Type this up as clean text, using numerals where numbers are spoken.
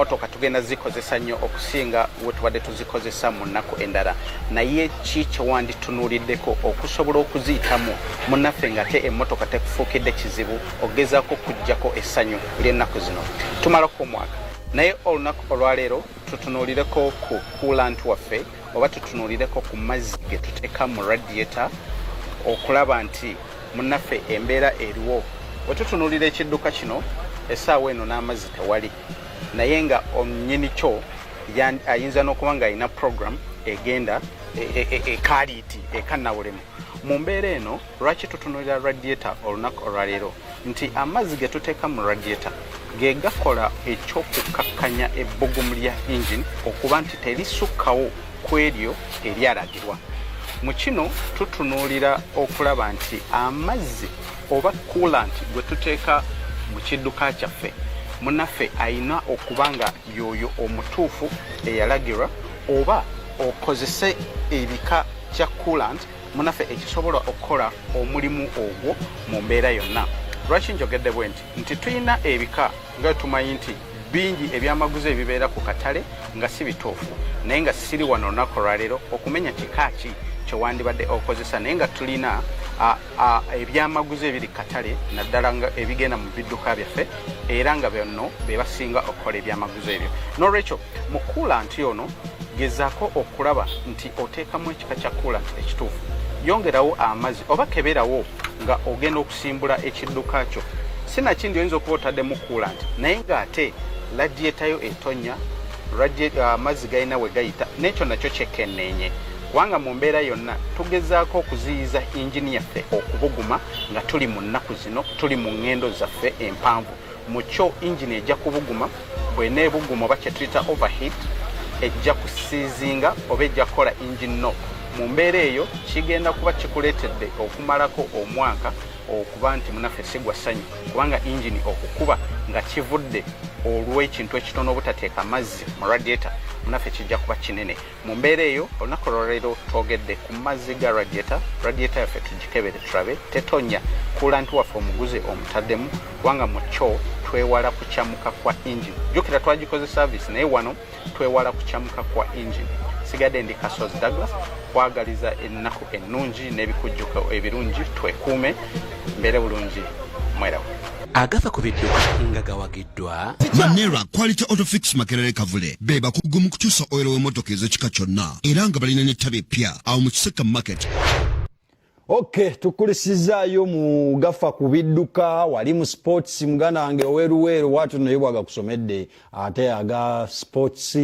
emmotoka tugenda zikozesa nnyo okusinga we tubadde tuzikozesa mu nnaku endala naye ki kyewanditunuuliddeko okusobola okuziyitamu munnaffe ng'ate emmotoka tekufuukidde kizibu ogezaako okuggyako essanyu ly'ennaku zino tumalako omwaka naye olunaku olwaleero tutunuulireko ku coolant waffe oba tutunuulireko ku mazzi ge tuteeka mu radiator okulaba nti munnaffe embeera eriwo we tutunuulira ekidduka kino essaawa eno n'amazzi tewali naye nga omnyini kyo ayinza n'okuba ng'alina program egenda ekaliiti ekannawulemu mu mbeera eno lwaki tutunuulira radiator olunaku olwaleero nti amazzi ge tuteeka mu radiator ge gakola ekyokukkakkanya ebbugumu lya engine okuba nti terisukkawo ku eryo eryalagirwa mu kino tutunuulira okulaba nti amazzi oba coolant gwe tuteeka mu kidduka kyaffe munnaffe ayina okuba nga yoyo omutuufu eyalagirwa oba okozese ebika kya coolant munnaffe ekisobola okukola omulimu ogwo mu mbeera yonna lwaki njogedde bwe nti tulina ebika nga tumanyi nti bingi ebyamaguzi ebibeera ku katale nga si bituufu naye nga siri wano olunaku olwaleero okumenya kika ki kyewandibadde okozesa naye nga tulina ebyamaguzi ebiri katale naddala nga ebigenda mu bidduka byaffe era nga bano be basinga okukola ebyamaguzi ebyo n'olwekyo mu coolant ono gezaako okulaba nti oteekamu ekika kya coolant ekituufu yongerawo amazzi oba keberawo nga ogenda okusimbula ekidduka kyo sinakindi oyinza okuba otaddemu coolant naye ng'ate radiator etonya amazzi galina we gayita n'ekyo nakyo kyekenneenye kubanga mu mbeera yonna tugezaako okuziyiza engine yaffe okubuguma nga tuli mu nnaku zino tuli mu ngendo zaffe empanvu mu kyo engine ejja kubuguma bw'eneebuguma oba kye tuyita overheat ejja kusiizinga oba ejja kukola engine knock mu mbeera eyo kigenda kuba kikuleetedde okumalako omwaka okuba nti munaffe sigwa ssanyu kubanga engine okukuba nga kivudde olw'ekintu ekitono obutateeka mazzi mu radiator munaffe kijja kuba kinene mu mbeera eyo olunaku olwaleero twogedde ku mazzi ga radiator yaffe tugikebere tulabe tetonya coolant waffe omuguzi omutaddemu kubanga mu kyo twewala kukyamuka kwa engine jjukira twagikoze service naye wano twewala kukyamuka kwa engine sigadde ndi Kasozi Douglas kwagaliza ennaku ennungi n'ebikujjuko ebirungi twekuume mbeere bulungi mwerawo Agafa kubidduka nga gawagiddwa Manera Quality Auto Fix Makerere Kavule beba kugumu kukyusa oil w'emmotoka ez'ekika kyonna era nga balina n'ettabi eppya awo mu Kiseka Market. Okay, tukulisizaayo mu Gafa kubidduka wali mu sports muganda wange oweruweru watu naye bwaga kusomedde ate aga sports